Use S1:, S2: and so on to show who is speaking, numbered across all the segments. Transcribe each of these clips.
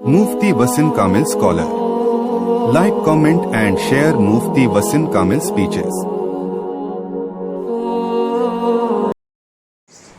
S1: Mufti Wasim Kamil Scholar. Like, comment and share Mufti Wasim Kamil speeches.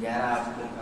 S2: 11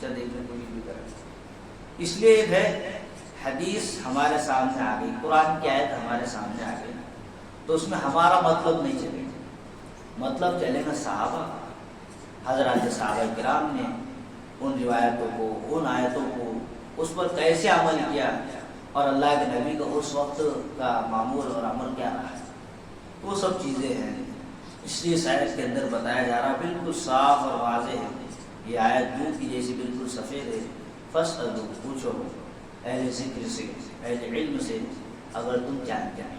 S2: پیچھا دیکھنے کو بھی کریں. اس لیے ایک ہے حدیث ہمارے سامنے آ گئی, قرآن کی آیت ہمارے سامنے آ گئی, تو اس میں ہمارا مطلب نہیں چلے گا, مطلب چلے گا صحابہ, حضرات صحابہ کرام نے ان روایتوں کو, ان آیتوں کو, اس پر کیسے عمل کیا, اور اللہ کے نبی کا اس وقت کا معمول اور عمل کیا رہا ہے, وہ سب چیزیں ہیں. اس لیے اس آیت کے اندر بتایا جا رہا بالکل صاف اور واضح ہے. یہ آیت دودھ کی جیسی بالکل سفید ہے. فاسألوا, پوچھو اہل ذکر سے, اہل علم سے, اگر تم جانتے ہیں.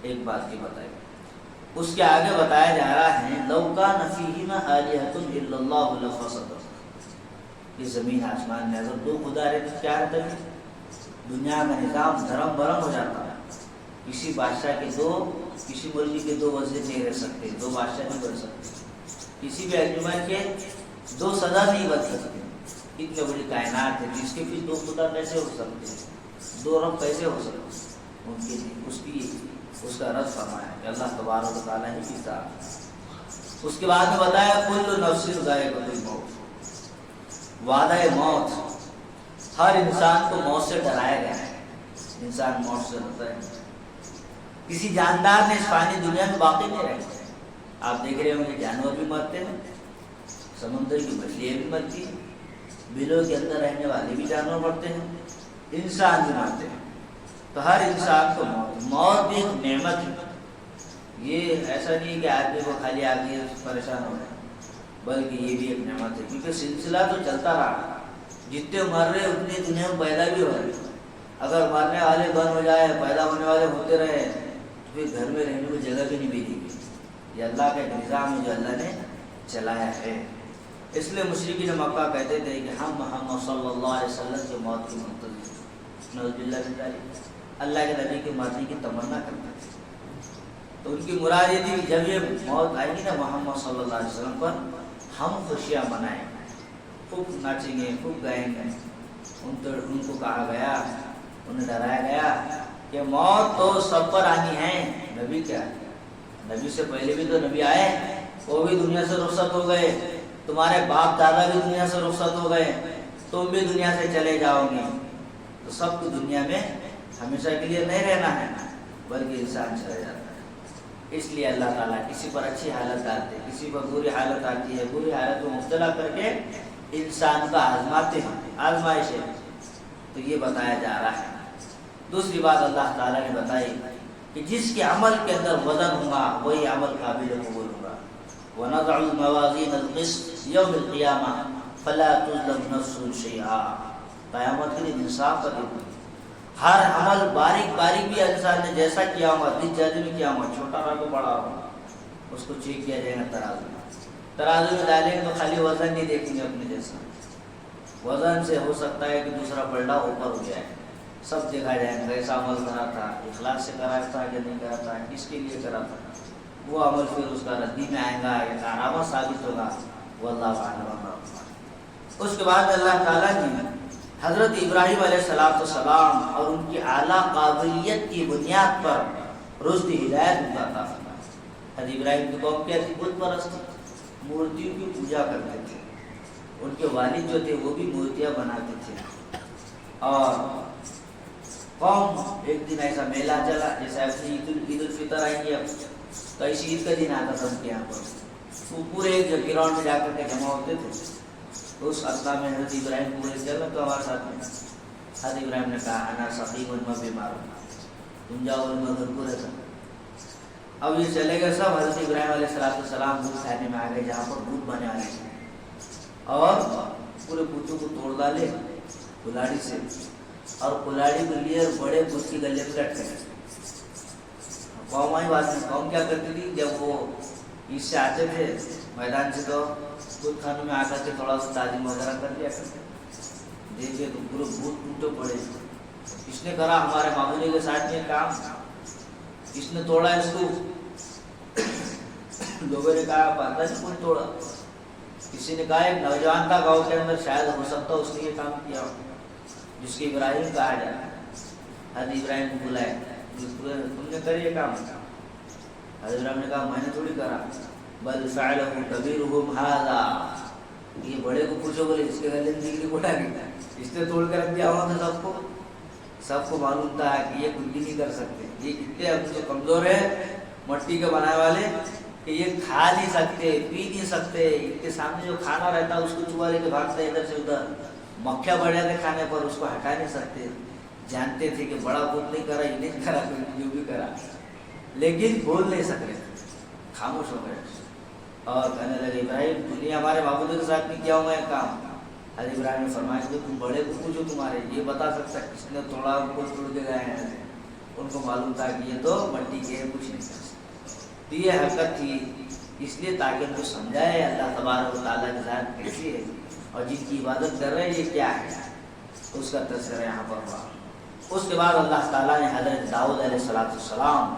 S2: ایک بات یہ بتائے, اس کے آگے بتایا جا رہا ہے لو کان فیہما آلہۃ الا اللہ لفسدتا. اس زمین آسمان میں اگر دو خدا رہتے تو کیا رہتا ہے؟ دنیا کا نظام دھرم برم ہو جاتا ہے. کسی بادشاہ کے دو, کسی ملک کے دو وزیر نہیں رہ سکتے, دو بادشاہ نہیں بن سکتے, کسی بھی انجمن کے دو صدر نہیں بن سکتے. اتنی بڑی کائنات ہے جس کے پھر دو خدا کیسے ہو سکتے ہیں, دو رب کیسے ہو سکتے ہیں؟ ان کے لیے اس کا رد فرمایا کہ اللہ تبارک و تعالیٰ ہی کی ذات. اس کے بعد میں بتایا کل نفس ذائقۃ الموت, وعدہ موت, ہر انسان کو موت سے ڈرایا گیا ہے. انسان موت سے ڈرتا ہے. کسی جاندار نے اس فانی دنیا میں باقی نہیں رہے. آپ دیکھ رہے ہوں کہ جانور بھی مرتے ہیں, سمندر کی مچھلیاں بھی مرتی ہیں, بلوں کے اندر رہنے والے بھی جانور مرتے ہیں, انسان بھی مرتے ہیں. تو ہر انسان کو موت بھی ایک نعمت ہے. یہ ایسا نہیں کہ آدمی کو خالی آگے پریشان ہو رہے, بلکہ یہ بھی ایک نعمت ہے, کیونکہ سلسلہ تو چلتا رہا. جتنے مر رہے اتنی دنیا میں پیدا بھی ہو رہے. اگر مرنے والے بند ہو جائے, پیدا ہونے والے ہوتے رہے, تو پھر گھر میں رہنے کو جگہ بھی نہیں ملے گی. یہ اللہ کا نظام ہے جو اللہ نے چلایا ہے. اس لیے مشرکین مکہ کہتے تھے کہ ہم محمد صلی اللہ علیہ وسلم کی موت کی منتظر, نعوذ باللہ من ذالک, اللہ کے نبی کے مرنے کی تمنا کرتے تھے. تو ان کی مراد یہ تھی کہ جب یہ موت آئے گی نا محمد صلی اللہ علیہ وسلم پر, ہم خوشیاں منائیں گے, خوب ناچیں گے, خوب گائیں گے. ان کو کہا گیا, انہیں ڈرایا گیا کہ موت تو سب پر آنی ہے. نبی کیا, نبی سے پہلے بھی تو نبی آئے, وہ بھی دنیا سے رخصت ہو گئے, تمہارے باپ دادا بھی دنیا سے رخصت ہو گئے, تم بھی دنیا سے چلے جاؤ گے. تو سب کو دنیا میں ہمیشہ کے لیے نہیں رہنا ہے, بلکہ انسان چلا جاتا ہے. اس لیے اللہ تعالیٰ کسی پر اچھی حالت آتی ہے, کسی پر بری حالت آتی ہے, بری حالت کو مبتلا کر کے انسان کا آزماتے ہیں, آزمائش ہے. تو یہ بتایا جا رہا ہے. دوسری بات اللہ تعالیٰ نے بتائی کہ جس کے عمل کے اندر وزن ہوگا وہی عمل قابل قبول ہوگا. وَنَضَعُ الْمَوَازِينَ الْقِسْطَ يَوْمَ الْقِيَامَةِ فَلَا تُظْلَمُ نَفْسٌ شَيْئًا. قیامت کے دن انصاف کا دن. ہر عمل باریک باریک بھی انسان نے جیسا کیا ہوگا, جس جگہ میں کیا ہوگا, چھوٹا رہا تو بڑا ہوگا, اس کو چیک کیا جائے گا ترازو میں. ترازو میں ڈالیں گے تو خالی وزن نہیں دیکھیں گے اپنے جیسا. وزن سے ہو سکتا ہے کہ دوسرا پلڑا اوپر ہو جائے. سب دیکھا جائے گا کیسا عمل کرا تھا, اخلاص سے کرا تھا کہ نہیں کرا تھا, کس کے لیے کرا تھا. وہ عمل پھر اس کا ردی میں آئے گا یا کارآمد ثابت ہوگا. واللہ اعلم. اس کے بعد اللہ تعالیٰ نے حضرت ابراہیم علیہ السلام اور ان کی اعلیٰ قابلیت کی بنیاد پر رشد ہدایت کا عطا فرمایا. حضرت ابراہیم کی قوم کیا تھی؟ بت پرست, مورتیوں کی پوجا کرتے تھے. ان کے والد جو تھے وہ بھی مورتیاں بناتے تھے. اور قوم ایک دن ایسا میلہ چلا جیسے عید الفطر آئیں گے, اب تو ایسی عید کا دن آتا تھا ان کے یہاں پر. وہ پورے ایک گراؤنڈ میں جا کر کے جمع ہوتے تھے. تو اس عرصہ میں حضرت ابراہیم کو بولے چلو تو ہمارے ساتھ میں. حضرت ابراہیم نے کہا انا سقیم میں بیمار ہوں, تم جاؤ اور میں گھر کو رہتا. اب یہ چلے گئے سب. حضرت ابراہیم علیہ السلام بھوت کھانے میں آ گئے جہاں پر بھوت بنے آئے اور پورے بتوں کو توڑ ڈالے کلاڑی سے, اور کلاڑی کو لیے بڑے بت کی گلے میں لٹکے. قوم آئی بات میں, قوم کیا کرتی تھی جب وہ عید سے آتے تھے میدان سے تو بت خانوں میں آ کر کے تھوڑا سا تعظیم وغیرہ کر لیا کرتے. دیکھے تو پورے بت ٹوٹے پڑے. اس نے کرا ہمارے معمولی کے ساتھ میں کام, اس نے توڑا اس کو. لوگوں نے کہا پتا نہیں کون توڑا. کسی نے کہا ایک نوجوان تھا گاؤں کے اندر, شاید ہو سکتا اس نے یہ کام کیا جس کے ابراہیم کہا جاتا ہے. حضرت ابراہیم کو بلائے, تم نے کر یہ کام. حضرت ابراہیم نے کہا میں نے تھوڑی کرا. بل فعلہ کبیرہم ھذا, یہ بڑے کو پوچھو، بولے اس کے گلے میں ڈگری کوٹا گیا، اس نے توڑ کر رکھ دیا ہوا تھا سب کو معلوم تھا کہ یہ کچھ بھی نہیں کر سکتے، یہ کتنے ہم سے کمزور ہے مٹی کے بنائے والے کہ یہ کھا نہیں سکتے، پی نہیں سکتے، ان کے سامنے جو کھانا رہتا اس کو چبا لے کے بھاگتا ادھر سے ادھر، مکھیاں بڑھے تھے کھانے پر اس کو ہٹا نہیں سکتے، جانتے تھے کہ بڑا خود نہیں کرا، یہ نہیں کرا، جو بھی کرا، لیکن بول نہیں سک رہے، خاموش ہو گئے اور کہنے لگے ابراہیم دنیا ہمارے معبود کے ساتھ نہیں کیا ہوں میں کام۔ حضرت ابراہیم نے فرمایا کہ تم بڑے کو پوچھو، تمہارے یہ بتا سکتا کس نے توڑا، ان کو توڑ کے گئے ہیں، ان کو معلوم تھا کہ یہ تو مٹی کے کچھ نہیں کر سکتے، تو یہ حرکت تھی اس لیے تاکہ ان کو سمجھائے اللہ تبارک و تعالیٰ کی ذات کیسی ہے اور جن کی عبادت کر رہے ہیں یہ کیا ہے، اس کا تذکرہ یہاں پر ہوا۔ اس کے بعد اللہ تعالیٰ نے حضرت داؤد علیہ السلام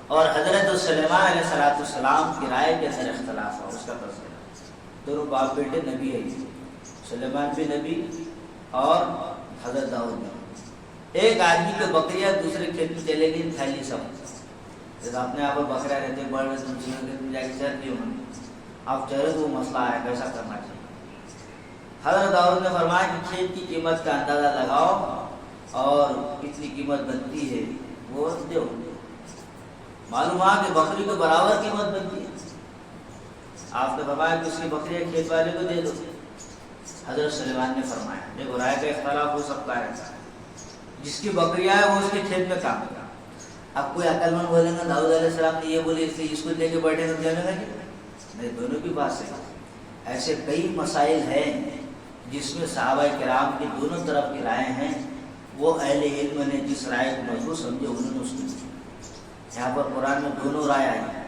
S2: اور حضرت سلیمان علیہ السلام کی رائے کے اندر اختلاف ہوا، اس کا تذکرہ۔ دونوں باپ بیٹے نبی ہے، سلیمان بھی نبی اور حضرت داؤد بھی۔ ایک آدمی کے بکریاں دوسرے کھیت میں چلے گئی تھیلی سب، جیسے اپنے آپ پر بکرا رہتے بڑھ رہے دوسرے کھیت میں جا کے چل دی انہوں نے، اب چہرے تو وہ مسئلہ ہے کیسا کرنا چاہیے۔ حضرت داؤد نے فرمایا کہ کھیت کی قیمت کا اندازہ لگاؤ اور کتنی قیمت بنتی ہے وہ دو، معلوم ہوا کہ بکری کو برابر قیمت بنتی ہے، آپ نے فرمایا کہ اس کی بکریاں کھیت والے کو دے دو۔ حضرت سلیمان نے فرمایا دیکھو رائے کا اختلاف ہو سکتا ہے، جس کی بکریاں ہیں وہ اس کے کھیت میں کام کرتا۔ اب کوئی عقل مند بولے گا داؤد علیہ السلام نے یہ بولے اس لیے اس کو لے کے بیٹھے تو دینے لگے، نہیں، دونوں کی بات صحیح۔ ایسے کئی مسائل ہیں جس میں صحابہ کرام کی دونوں طرف کی رائے ہیں، وہ اہل علم نے جس رائے کو مضبوط سمجھے انہوں نے اس کو، یہاں پر قرآن میں دونوں رائے آئی ہیں،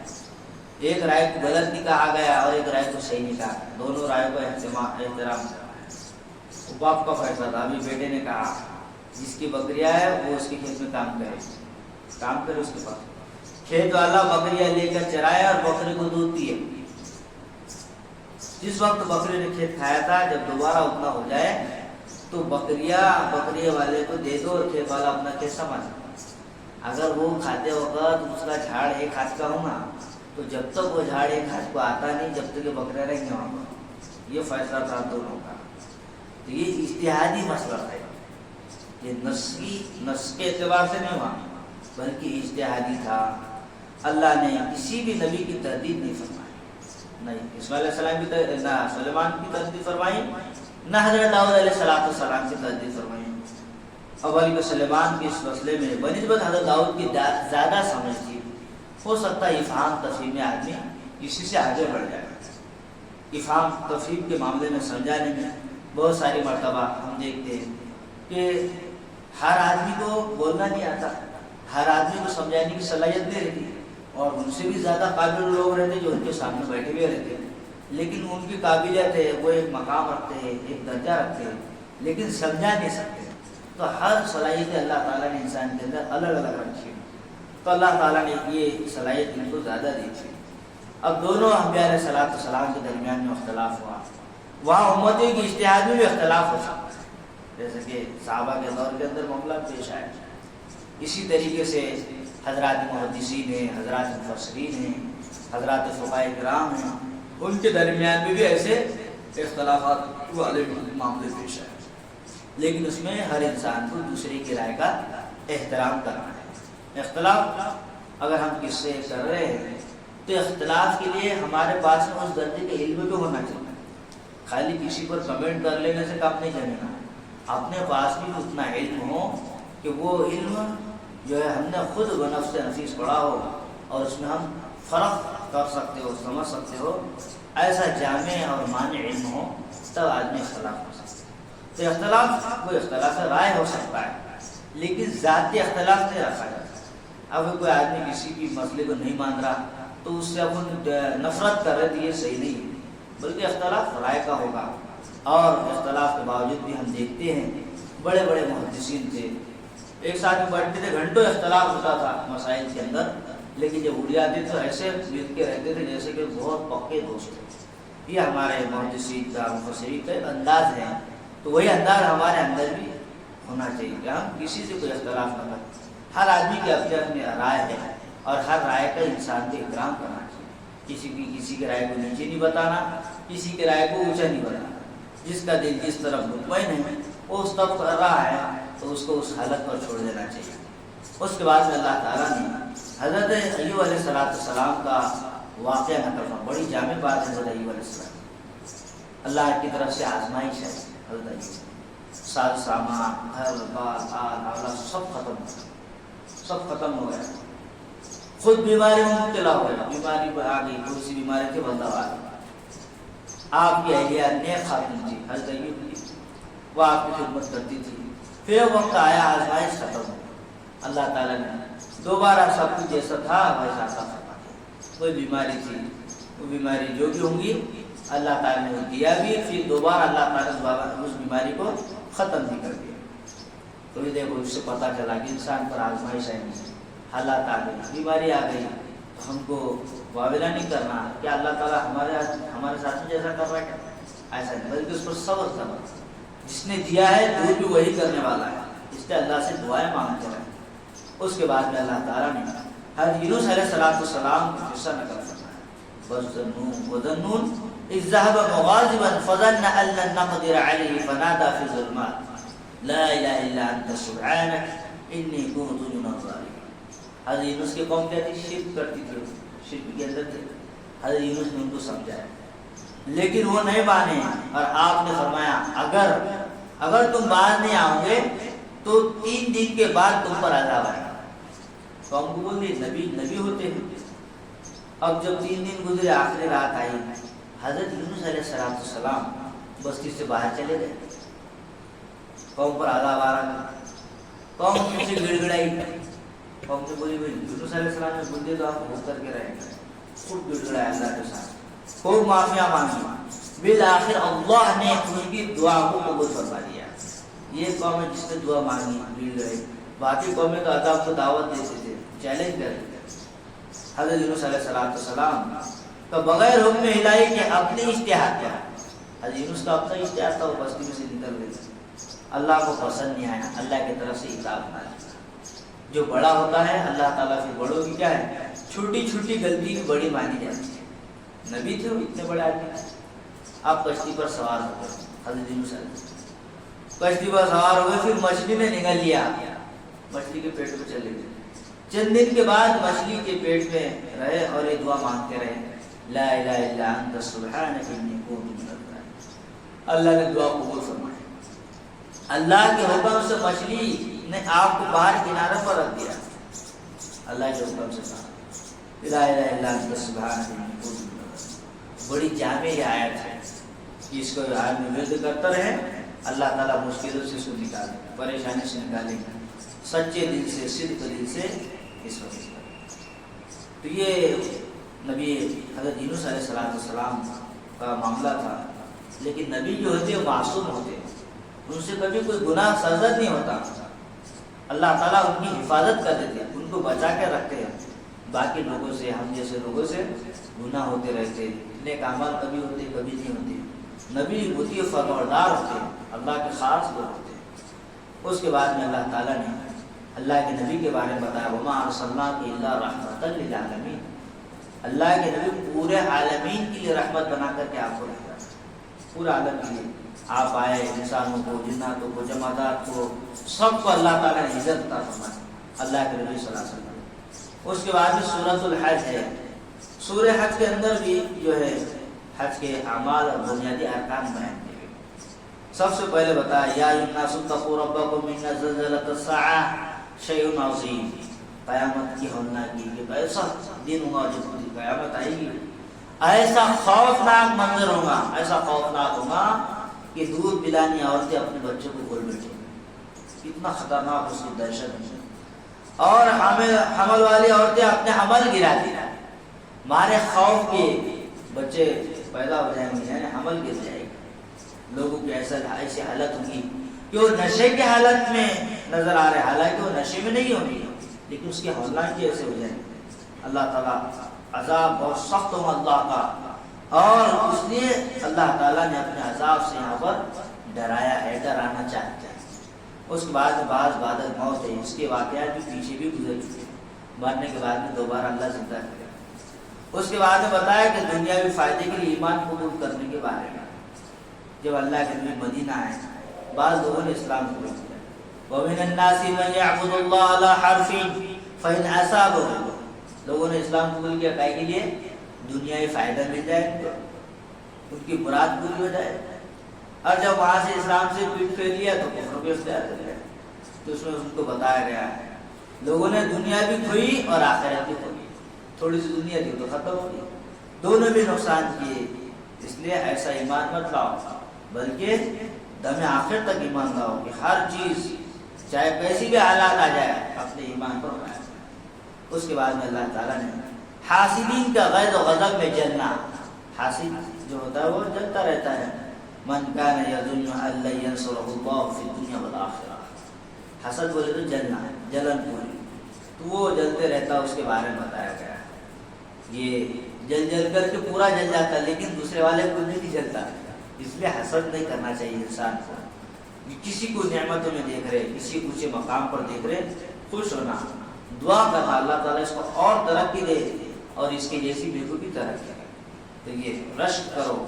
S2: ایک رائے کو غلط نہیں کہا گیا اور ایک رائے کو صحیح نہیں کہا گیا، دونوں رائے کو احترام کیا۔ باپ کا فیصلہ تھا، ابھی بیٹے نے کہا جس کی بکریاں ہے وہ اس کے کھیت میں کام کرے اس کے پاس، کھیت والا بکریاں لے کر چرائے اور بکری کو دودھ پیے، جس وقت بکری نے کھیت کھایا تھا جب دوبارہ اتنا ہو جائے تو بکری والے کو دے دو اور کھیت والا اپنا کھیت سنبھالے۔ اگر وہ کھاتے وقت اس کا جھاڑ ایک ہاتھ کا ہوگا تو جب تک وہ جھاڑ ایک ہاتھ کو آتا نہیں جب تک یہ بکرے رہیں گے وہاں پر، یہ فیصلہ تھا دونوں کا۔ تو یہ اجتہادی مسئلہ ہے، یہ نص کے اعتبار سے نہیں ہوا بلکہ اجتہادی تھا، اللہ نے کسی بھی نبی کی تردید نہیں فرمائی، نہیں اسماعیل علیہ السلام کی نہ سلیمان کی تردید فرمائی، نہ حضرت داؤد علیہ السلام کی تردید فرمائی۔ اول سلیمان کی اس مسئلے میں بنسبت حضرت داؤد کی زیادہ سمجھ تھی، ہو سکتا ہے افہام تفہیم آدمی اسی سے آگے بڑھ جائے۔ افہام تفہیم کے معاملے میں سمجھانے میں بہت ساری مرتبہ ہم دیکھتے ہیں کہ ہر آدمی کو بولنا نہیں آتا، ہر آدمی کو سمجھانے کی صلاحیت نہیں رہتی، اور ان سے بھی زیادہ قابل لوگ رہتے جو ان کے سامنے بیٹھے ہوئے رہتے ہیں، لیکن ان کی قابلیت ہے، وہ ایک مقام رکھتے ہیں، ایک درجہ رکھتے ہیں، لیکن سمجھا نہیں سکتے۔ تو ہر صلاحیت اللہ تعالیٰ نے انسان کے اندر الگ الگ رکھی ہے، تو اللہ تعالیٰ نے یہ صلاحیت ان کو زیادہ دی تھی۔ اب دونوں انبیاء علیہ السلام کے درمیان میں اختلاف ہوا، وہاں امتوں کی اجتہاد میں بھی اختلاف ہو سکتا ہے، جیسے کہ صحابہ کے دور کے اندر معاملہ پیش آئے، اسی طریقے سے حضرات محدثین ہیں، حضرات مفسرین ہیں، حضرات فقہاء کرام ہیں، ان کے درمیان میں بھی ایسے اختلافات والے معاملے پیش آئے، لیکن اس میں ہر انسان کو دوسرے کی رائے کا احترام کرنا ہے۔ اختلاف اگر ہم کس سے کر رہے ہیں تو اختلاف کے لیے ہمارے پاس میں اس درجے کے علم بھی ہونا چاہیے، خالی کسی پر کمنٹ کر لینے سے کام نہیں چلے، اپنے پاس بھی اتنا علم ہو کہ وہ علم جو ہے ہم نے خود بنفس نفیس پڑھا ہو اور اس میں ہم فرق کر سکتے ہو، سمجھ سکتے ہو، ایسا جامع اور مانع علم ہو تب آدمی اختلاف ہو سکتا ہے۔ تو اختلاف کوئی اختلاف رائے ہو سکتا ہے لیکن ذاتی اختلاف نہیں رکھا جاتا۔ اب کوئی آدمی کسی بھی مسئلے کو نہیں مان رہا تو اس سے اب نفرت کر رہے تو یہ صحیح نہیں ہے، بلکہ اختلاف رائے کا ہوگا۔ اور اختلاف کے باوجود بھی ہم دیکھتے ہیں بڑے بڑے محدثین تھے، ایک ساتھ میں بیٹھتے تھے، گھنٹوں اختلاف ہوتا تھا مسائل کے اندر، لیکن جب اڑ جاتے تو ایسے مل کے رہتے تھے جیسے کہ بہت پکے دوست تھے۔ یہ ہمارے محدثین کا مفسرین کا ایک انداز ہے، تو وہی انداز ہمارے اندر بھی ہونا چاہیے کہ ہم کسی سے کوئی اختلاف نہ کریں۔ ہر آدمی کی اپنی اپنی رائے ہے اور ہر رائے کا انسان کو احترام کرنا چاہیے، کسی کی رائے کو نیچے نہیں بتانا، کسی کی رائے کو اونچا نہیں بتانا، جس کا دل جس طرف مطمئن ہے وہ اس طرف کر رہا ہے تو اس کو اس حالت پر چھوڑ دینا چاہیے۔ اس کے بعد میں اللہ تعالیٰ نے حضرت ایوب علیہ السلام کا واقعہ نقل فرمایا۔ بڑی جامع بات ہے حضرت ایوب علیہ السلام، اللہ کی طرف سے آزمائش ہے۔ حضرت ایوب سال سامان، گھر بار آل اولاد سب ختم ہو گیا، خود بیماری میں مبتلا ہو گیا، بیماری پر آ گئی، کون سی بیماری کے بندہ آ گئی۔ آپ کی اہلیہ نیک خاتون تھی حضرت ایوب کی، وہ آپ کی خدمت کرتی تھی۔ پھر وقت آیا آزمائش ختم ہو، اللہ تعالیٰ نے دوبارہ سب کچھ جیسا تھا ویسا تھا۔ کوئی بیماری تھی، وہ بیماری جو بھی ہوں گی اللہ تعالیٰ نے دیا بھی، پھر دوبارہ اللہ تعالیٰ نے اس بیماری کو ختم بھی کر دیا۔ تو یہ دیکھو، اس سے پتہ چلا کہ انسان پر آزمائش آئی، حالات آ گئی، بیماری آ گئی، ہم کو واویلا نہیں کرنا کہ اللہ تعالیٰ ہمارے ساتھ جیسا کر رہا ہے، ایسا نہیں، بلکہ اس پر صبر کرنا۔ جس نے دیا ہے دور بھی وہی کرنے والا ہے، اس لیے اللہ سے دعائیں مانگتے رہے۔ اس کے بعد میں اللہ تعالیٰ نے حضرت یونس علیہ السلام کو قصہ نقل فرمایا۔ وَظَنُّونَ إِذْ ذَهَبَ مُغَاضِبًا فَظَنَّ أَن لَّن نَّقْدِرَ عَلَيْهِ فَنَادَىٰ فِي الظُّلُمَاتِ لَا إِلَٰهَ إِلَّا أَنتَ سُبْحَانَكَ إِنِّي كُنتُ مِنَ الظَّالِمِينَ۔ حضرت یونس کی قوم کیا تھی؟ شرک کرتی تھی، شرک کے اندر تھے۔ حضرت یونس نے ان کو سمجھایا لیکن وہ نہیں مانے، اور آپ نے فرمایا اگر تم باہر نہیں آؤ گے تو 3 دن کے بعد تم پر عذاب آئے گا۔ قوم کو بول دی نبی ہوتے ہیں۔ اب جب 3 دن گزرے، آخری رات آئی، حضرت یونس علیہ السلام بستی سے باہر چلے گئے، قوم پر عذاب آ رہا تھا۔ قوم ان سے گڑ گڑائی، قوم نے بولی بھائی یونس علیہ السلام نے بول دیا تو آپ بھوک کر کے رہیں گے، خود گڑ گڑایا اللہ کے ساتھ، خوب معافیاں مانگی۔ بالآخر اللہ نے ان کی دعا کو قبول فرما دیا۔ یہ قوم ہے جس نے دعا مانگی، گڑ گڑائی۔ باقی قومیں تو عذاب کو دعوت دیتے تھے، چیلنج کرتے تھے۔ حضرت یونس علیہ السلام تو بغیر حکم الہی کے اپنے اشتہار کیا، حضرت یونس کا اپنا اشتہار تھا، وہ بستی میں سے نکل گئے۔ اللہ کو پسند نہیں آیا، اللہ کی طرف سے عذاب نہ آیا۔ جو بڑا ہوتا ہے اللہ تعالیٰ پھر بڑوں کی کیا ہے، چھوٹی چھوٹی غلطی بڑی مانی جاتی ہے۔ نبی تھے وہ، اتنے بڑے آدمی، آپ کشتی پر سوار ہو گئے، حضرت یونس کشتی پر سوار ہو گئے، پھر مچھلی نے نگل لیا، مچھلی کے پیٹ میں چلے گئے۔ چند دن کے بعد مچھلی کے پیٹ میں رہے اور یہ دعا مانگتے رہے، لا الہ الا انت سبحانک انی کنت من الظالمین۔ اللہ نے دعا قبول فرمائی۔ اللہ کے حکم سے مچھلی نے آپ کو باہر کنارے پر رکھ دیا، اللہ کے حکم سے کہا لا الہ الا انت سبحانک انی کنت من الظالمین۔ بڑی جامع یہ آیت ہے کہ اس کو آیت میں ورد کرتے رہے، اللہ تعالیٰ مشکلوں سے اس کو نکالے، پریشانی سے نکالے گا، سچے دل سے، صدق دل سے اس وقت۔ تو یہ نبی حضرت یونس علیہ السلام کا معاملہ تھا۔ لیکن نبی جو ہوتے وہ معصوم ہوتے، ان سے کبھی کوئی گناہ سرزد نہیں ہوتا، اللہ تعالیٰ ان کی حفاظت کر دیتے، ان کو بچا کے رکھتے ہیں۔ باقی لوگوں سے، ہم جیسے لوگوں سے گناہ ہوتے رہتے، نیک اعمال کبھی ہوتے کبھی نہیں ہوتے۔ نبی ہوتی فرماندار ہوتے ہیں، اللہ کے خاص لوگ ہوتے ہیں۔ اس کے بعد میں اللہ تعالیٰ نے اللہ کے نبی کے بارے میں بتایا، وما ارسلناک الا رحمۃ للعالمین۔ اللہ کے نبی پورے عالمین کے لیے رحمت بنا کر کے آپ کو بھیجا، پورے عالم کے لیے آپ آئے، انسانوں کو، جناتوں کو، جمادات کو، سب کو اللہ تعالیٰ نے عزت عطا فرمائی، اللہ کے نبی صلی اللہ علیہ وسلم۔ اس کے بعد میں سورۃ الحج ہے، سورہ حج کے اندر بھی جو ہے حج کے اعمال اور بنیادی ارکان بیان کیے گئے۔ سب سے پہلے بتایا یا ایھا الناس اتقوا ربکم ان زلزلۃ الساعۃ شیء عظیم، قیامت کی ہولناکی، یہ ایسا دن ہوگا جب پوری قیامت آئے گی، ایسا خوفناک منظر ہوگا، ایسا خوفناک ہوگا کہ دودھ پلانی عورتیں اپنے بچوں کو گول بیٹھیں گی، اتنا خطرناک اس کی دہشت ہے۔ اور حمل والی عورتیں اپنے حمل گرا دیں، مارے خوف کے بچے پیدا ہو جائیں گے، یعنی حمل گر جائے گا، لوگوں کی ایسی حالت ہوگی کہ وہ نشے کے حالت میں نظر آ رہے، حالانکہ وہ نشے میں نہیں ہوگی لیکن اس کی ہولناکی ایسے ہو جائیں گے۔ اللہ تعالیٰ عذاب بہت سخت ہوگا اللہ کا، اور اس لیے اللہ تعالیٰ نے اپنے عذاب سے یہاں پر ڈرایا ہے، ڈرانا چاہتا ہے۔ اس کے بعد بعض بادل موت ہے، اس کے واقعات بھی پیچھے بھی گزر چکے ہیں، مرنے کے بعد میں دوبارہ اللہ زندہ کرے گا۔ اس کے بعد میں بتایا کہ دنیاوی فائدے کے لیے ایمان قبول کرنے کے بارے میں، جب اللہ کے نبی مدینہ آئے بعض لوگوں نے اسلام قبول کیا. وَمِنَ النَّاسِ مَن يَعْبُدُ اللَّهَ عَلَى حَرْفٍ فَإِنْ أَصَابَهُ. لوگوں نے اسلام قبول کیا کائے کے لیے دنیائی فائدہ مل جائے ان کی مراد پوری ہو جائے. اور جب وہاں سے اسلام سے پیٹ پھیر لیا تو کفر پہ اختیار کر لیا. تو اس میں ان کو بتایا گیا ہے لوگوں نے دنیا بھی کھوئی اور آخرت بھی کھوئی. تھوڑی سی دنیا تھی تو ختم ہو گئی, دونوں بھی نقصان کیے. اس لیے ایسا ایمان مت لاؤ بلکہ دم آخر تک ایمان لاؤ کہ ہر چیز چاہے کیسی بھی حالات آ جائے اپنے ایمان پر بنائے. اس کے بعد میں اللہ تعالیٰ نے حاسدین کا غیظ و غضب میں جلنا. حاسد جو ہوتا ہے وہ جلتا رہتا ہے. من کان یظن ان لن ینصرہ اللہ فی الدنیا والآخرہ. حسد بولے تو جلنا ہے, جلن پوری, تو وہ جلتے رہتا. اس کے بارے میں بتایا گیا ہے یہ جل جل کر کے پورا جل جاتا لیکن دوسرے والے کو نہیں جلتا. اس لیے حسد نہیں کرنا چاہیے انسان کو. کسی کو نعمتوں میں دیکھ رہے, کسی کو اونچے مقام پر دیکھ رہے, خوش ہونا, دعا کرنا اللہ تعالیٰ اس کو اور ترقی دے اور اس کی جیسی بالکل بھی ترقی ہے. تو یہ رشک کرو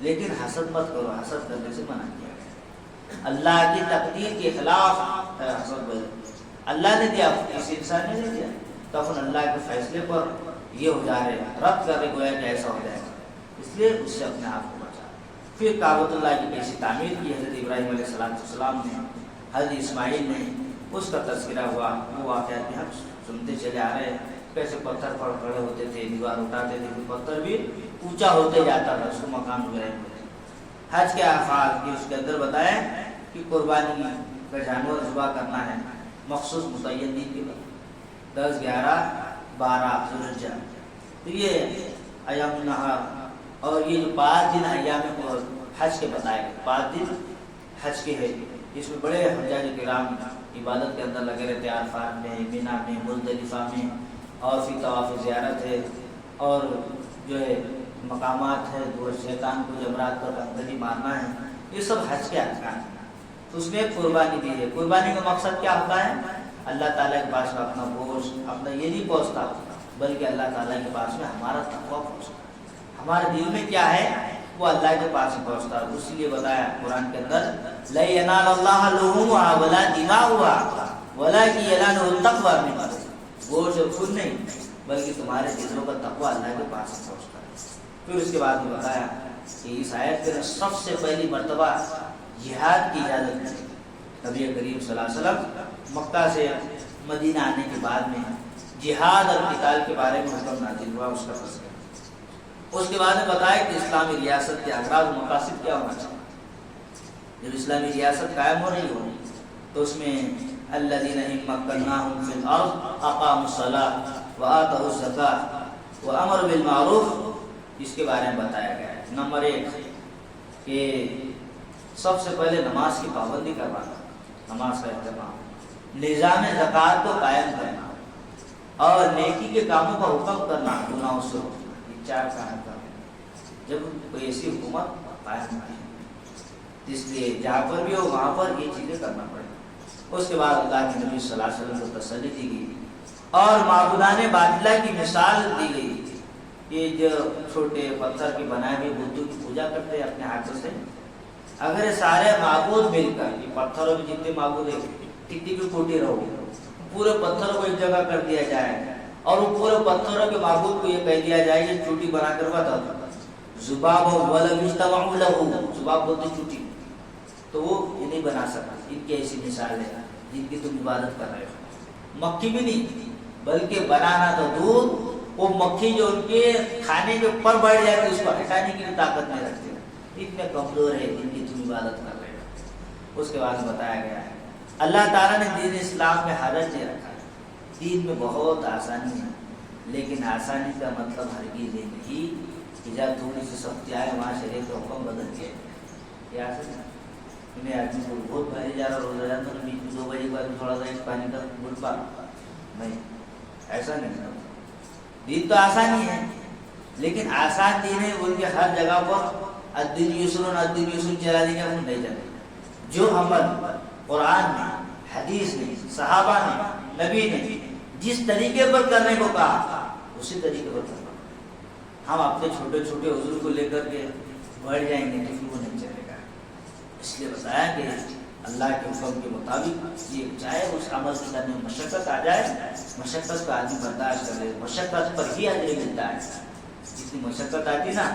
S2: لیکن حسد مت کرو. حسد کرنے سے منع کیا گیا. اللہ کی تقدیر کے خلاف حسد بولے. اللہ نے دیا, کسی انسان نے نہیں دیا, تو اپن اللہ کے فیصلے پر یہ ہو جا رہے رد کر رہے گویا کہ ایسا ہو جائے گا. اس لیے اس سے اپنے آپ کو بچا. پھر کعبۃ اللہ کی کیسی تعمیر کی حضرت ابراہیم علیہ السلام نے, حضرت اسماعیل نے, اس کا تذکرہ ہوا. وہ واقعات بھی ہم سنتے چلے آ رہے ہیں. کیسے پتھر پر کھڑے ہوتے تھے, دیوار اٹھاتے تھے, پھر پتھر بھی اونچا ہوتے جاتا تھا, اس کو مقام ابراہیم ہوتے. حج کے افعال کی اس کے اندر بتایا کہ قربانی کا جانور ذبح کرنا ہے مخصوص متعین دن کے بعد 10, 11, 12 ذوالحجہ. تو یہ ایام النہار اور یہ جو 5 دن ایام حج کے بتائے گئے, 5 دن حج کے ہے. اس میں بڑے حجاج کرام عبادت کے اندر لگے رہتے ہیں. عرفات میں, مینا میں, مزدلفہ میں, اور پھر طواف زیارت ہے اور جو ہے مقامات ہے, دور شیطان کو جمرات پر کنکری مارنا ہے. یہ سب حج کے ارکان ہیں. تو اس میں قربانی بھی ہے. قربانی کا مقصد کیا ہوتا ہے؟ اللہ تعالیٰ کے پاس میں اپنا گوشت اپنا یہ نہیں پہنچتا بلکہ اللہ تعالیٰ کے پاس میں ہمارا تقویٰ پہنچتا. ہمارے دل میں کیا ہے وہ اللہ کے پاس میں پہنچتا. اس لیے بتایا قرآن کے اندر لَن يَنَالَ اللَّهَ لُحُومُهَا وَلَا دِمَاؤُهَا وَلَٰكِن يَنَالُهُ التَّقْوَىٰ مِنكُمْ. گوشت اور خون نہیں بلکہ تمہارے دلوں کا تقویٰ اللہ کے پاس میں پہنچتا ہے. پھر اس کے بعد میں بتایا کہ اس آیت کے سب سے پہلی مرتبہ جہاد کی اجازت ہے. نبی کریم صلی اللہ علیہ وسلم مکہ سے مدینہ آنے کے بعد میں جہاد اور قتال کے بارے میں حکم نازل ہوا. اس کا تذکرہ اس کے بعد میں بتایا کہ اسلامی ریاست کے اغراض و مقاصد کیا ہونا چاہیے. جب اسلامی ریاست قائم ہو رہی ہو تو اس میں الذین ان مکناہم فی الارض اقاموا الصلاۃ وآتوا الزکاۃ وامروا بالمعروف. اس کے بارے میں بتایا گیا ہے. نمبر 1 کہ سب سے پہلے نماز کی پابندی کروانا, نماز کا اہتمام, نظام زکوٰۃ کو قائم کرنا اور نیکی کے کاموں کا حکم کرنا, گناہوں سے روکنا. یہ 4 کام کرنا جب کوئی ایسی حکومت قائم ہوتی ہے. اس لیے جہاں پر بھی ہو وہاں پر یہ چیزیں کرنا پڑے. اس کے بعد اللہ کے نبی صلی اللہ علیہ وسلم کو تسلی دی گئی اور معبودان باطلہ کی مثال دی گئی. یہ جو چھوٹے پتھر کے بنائے ہوئے بتوں کی پوجا کرتے ہیں اپنے ہاتھوں سے, اگر یہ سارے معبود مل کر, یہ پتھروں میں جتنے معبود ہیں کتنی بھی کوٹی رہو, پورے پتھر کو ایک جگہ کر دیا جائے اور وہ پورے پتھروں کے معبود کو یہ کہہ دیا جائے کہ چوٹی بنا کر بتا دو, ذباب ولم یجتمعوا له, ذباب بولتے چوٹی, تو وہ یہ نہیں بنا سکا. ان کی ایسی مثال ہے جن کی تم عبادت کر رہے ہو. مکھی بھی نہیں بلکہ بنانا تو دور, وہ مکھی جو ان کے کھانے کے اوپر بیٹھ جاتی ہے اس کو ہٹانے کی بھی طاقت نہیں رکھتے. اتنے کمزور ہے جن کی تم عبادت کر رہے ہو. اس کے بعد بتایا گیا ہے اللہ تعالیٰ نے دین اسلام میں حرج نہیں رکھا ہے. دین میں بہت آسانی ہے لیکن آسانی کا مطلب ہرگز یہ نہیں کہ جب تھوڑی سی سختی آئے وہاں شریعت کا حکم بدل گیا. یہ آسان ہے. انہیں آدمی کو بہت بھاری جا رہا روزہ جاتا ہے, بیچ میں 2 بجے کے بعد تھوڑا سا ایک پانی کا گھٹ پا نہیں, ایسا نہیں. دین تو آسانی ہے لیکن آسان دین ہے بول کے ہر جگہ پر الدین یسر الدین یسر چلا دیں گے, ہم نہیں چلے. جو عمل قرآن میں, حدیث میں, صحابہ نے, نبی نے جس طریقے پر کرنے کو کہا اسی طریقے پر کرنا. ہم اپنے چھوٹے چھوٹے حضور کو لے کر کے بڑھ جائیں گے تو وہ نہیں چلے. اس لیے بتایا کہ اللہ کے حکم کے مطابق یہ چاہے اس عمل کے کرنے میں مشقت آ جائے، مشقت کو آدمی برداشت کر لے، مشقت پر ہی اجر ملتا ہے. جتنی مشقت آتی نا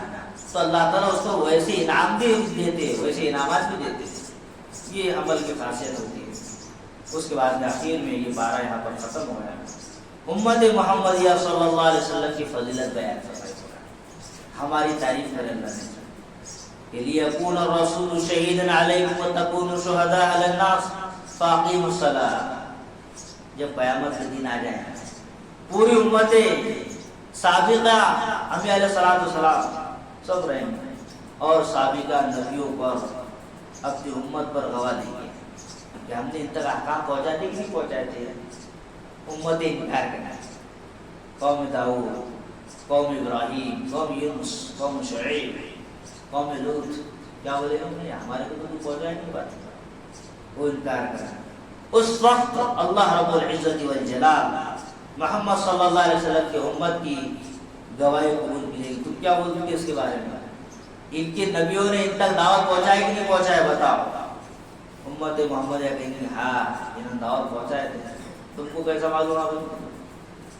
S2: تو اللہ تعالیٰ اس کو ویسے انعام بھی دیتے، ویسے انعامات بھی دیتے. یہ عمل کی خاصیت ہوتی ہے. اس کے بعد میں آخر میں یہ 12 یہاں پر ختم ہو گیا. امت محمدیہ صلی اللہ علیہ وسلم کی فضیلت بیان فرمائی. ہماری تعریف کرے اللہ نے کہ لیکون الرسول شہیدا علیکم وتکونوا شہداء علی الناس فاقیموا الصلاۃ. جب قیامت کے دن آ جائے پوری امت سابقہ انبیاء علیہ الصلوۃ والسلام سب رہیں گے اور سابقہ نبیوں پر اپنی امت پر گواہ دیں گے کہ ہم نے ان تک احکام پہنچاتے کہ نہیں پہنچائے تھے. امت انکار کرنا ہے. قوم داؤد، قوم ابراہیم، قوم یونس، قوم شعیب، قوم لوط، کیا بولے ہم نے ہمارے کو تو پہنچا ہی نہیں پاتے. وہ انکار کرنا. اس وقت اللہ رب العزت والجلال محمد صلی اللہ علیہ وسلم کی امت کی گواہی قبول ملے گی. تم کیا بولتے گے اس کے بارے میں؟ ان کے نبیوں نے ان تک دعوت پہنچائی کہ نہیں پہنچائے بتاؤ. امت محمد کہیں گے ہاں انہوں نے دعوت پہنچائے تھے. تم کو کیسا معلوم ہے؟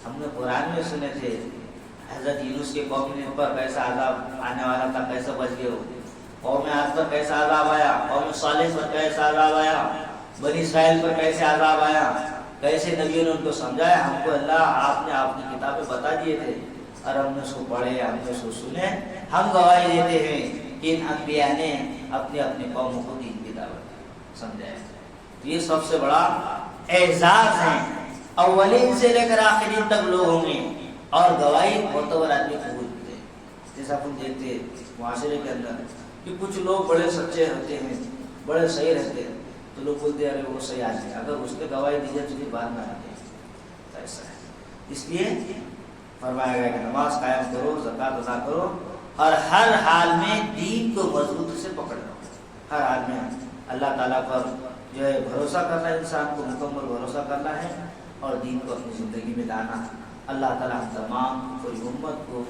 S2: ہم نے قرآن میں سنے تھے حضرت یونس کے قوم پر کیسا عذاب آنے والا تھا، کیسے بچ گئے ہو. قوم عاد پر کیسا عذاب آیا، قوم صالح پر کیسا عذاب آیا، بنی اسرائیل پر کیسے عذاب آیا، کیسے نبیوں نے ان کو سمجھایا. ہم کو اللہ آپ نے آپ کی کتابیں بتا دیے تھے اور ہم نے اس کو پڑھے، ہم نے اس کو سنے. ہم گواہی دیتے ہیں کہ ان انبیاء نے اپنی اپنی قوموں کو دین کی دعوت سمجھایا. تو یہ سب سے بڑا اعزاز ہے. اولین سے لے کر آخرین تک لوگ ہوں گے اور گواہی معتبر آدمی قبول کرتے ہیں. جیسا ہم دیکھتے ہیں معاشرے کے اندر کہ کچھ لوگ بڑے سچے ہوتے ہیں، بڑے صحیح رہتے ہیں تو لوگ بولتے ہیں ارے وہ صحیح آدمی ہے، اگر اس نے گواہی دی جائے تو پھر بعد میں آتے ہیں. ایسا ہے. اس لیے فرمایا گیا کہ نماز قائم کرو، زکوٰۃ ادا کرو اور ہر حال میں دین کو مضبوطی سے پکڑنا. ہر حال میں اللہ تعالیٰ پر جو ہے بھروسہ کرنا ہے، انسان کو مکمل بھروسہ کرنا ہے اور دین کو اپنی زندگی میں لانا. اللہ تعالیٰ ہم تمام پوری امت کو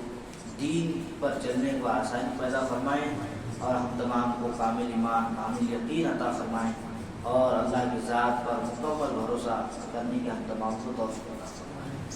S2: دین پر چلنے کو آسانی پیدا فرمائیں اور ہم تمام کو کامل ایمان، کامل یقین عطا فرمائیں اور اللہ کی ذات پر مکمل بھروسہ کرنے کی ہم تمام کو توفیق عطا فرمائیں.